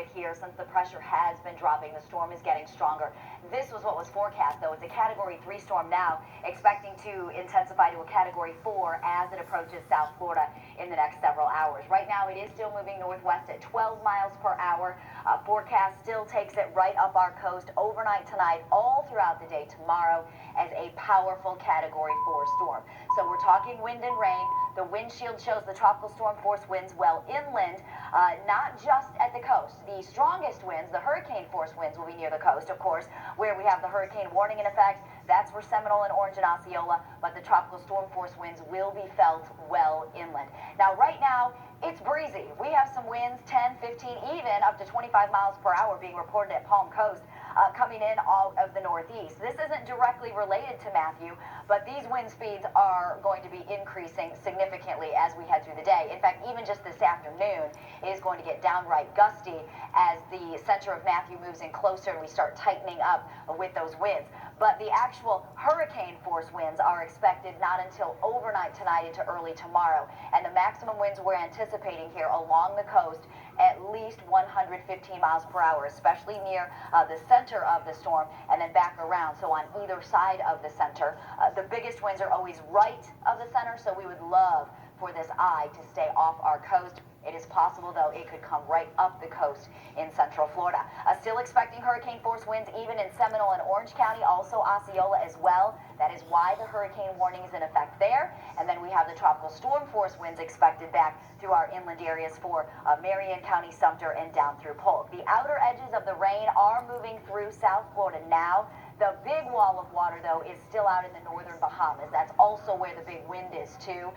bit here since the pressure has been dropping. The storm is getting stronger. This was what was forecast, though. It's a Category 3 storm now, expecting to intensify to a Category 4 as it approaches South Florida in the next several hours. Right now, it is still moving northwest at 12 miles per hour. Forecast still takes it right up our coast overnight tonight, all throughout the day tomorrow, as a powerful Category 4 storm. So we're talking wind and rain. The windshield shows the tropical storm force winds well inland, not just at the coast. The strongest winds, the hurricane force winds, will be near the coast, of course, where we have the hurricane warning in effect. That's for Seminole and Orange and Osceola, but the tropical storm force winds will be felt well inland. Now, right now, it's breezy. We have some winds, 10, 15, even up to 25 miles per hour being reported at Palm Coast, coming in all of the northeast. This isn't directly related to Matthew, but these wind speeds are going to be increasing significantly as we head through the day. In fact, even just this afternoon, it is going to get downright gusty as the center of Matthew moves in closer and we start tightening up with those winds. But the actual hurricane force winds are expected not until overnight tonight into early tomorrow. And the maximum winds we're anticipating here along the coast, at least 115 miles per hour, especially near the center of the storm and then back around. So on either side of the center, the biggest winds are always right of the center. So we would love for this eye to stay off our coast. It is possible, though, it could come right up the coast in central Florida. Still expecting hurricane force winds even in Seminole and Orange County, also Osceola as well. That is why the hurricane warning is in effect there. And then we have the tropical storm force winds expected back through our inland areas for Marion County, Sumter, and down through Polk. The outer edges of the rain are moving through South Florida now. The big wall of water, though, is still out in the northern Bahamas. That's also where the big wind is, too.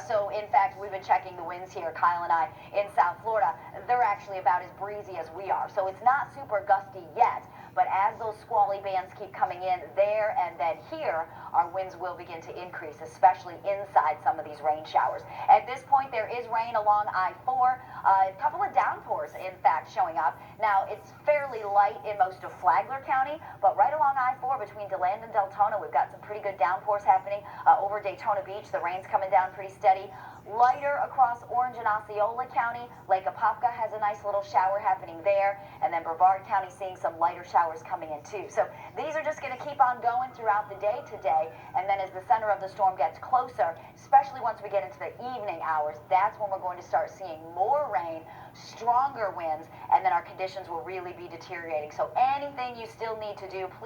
So, in fact, we've been checking the winds here, Kyle and I, in South Florida. They're actually about as breezy as we are. So it's not super gusty yet, but as those squally bands keep coming in there and then here, our winds will begin to increase, especially inside some of these rain showers. At this point, there is rain along I-4. A couple of downpours, in fact, showing up. Now, it's fairly light in most of Flagler County, but right along I-4 between DeLand and Deltona, we've got some pretty good downpours happening. Over Daytona Beach, the rain's coming down pretty steady. Lighter across Orange and Osceola County. Lake Apopka has a nice little shower happening there. And then Brevard County seeing some lighter showers coming in too. So these are just going to keep on going throughout the day today. And then as the center of the storm gets closer, especially once we get into the evening hours, that's when we're going to start seeing more rain, stronger winds, and then our conditions will really be deteriorating. So anything you still need to do, please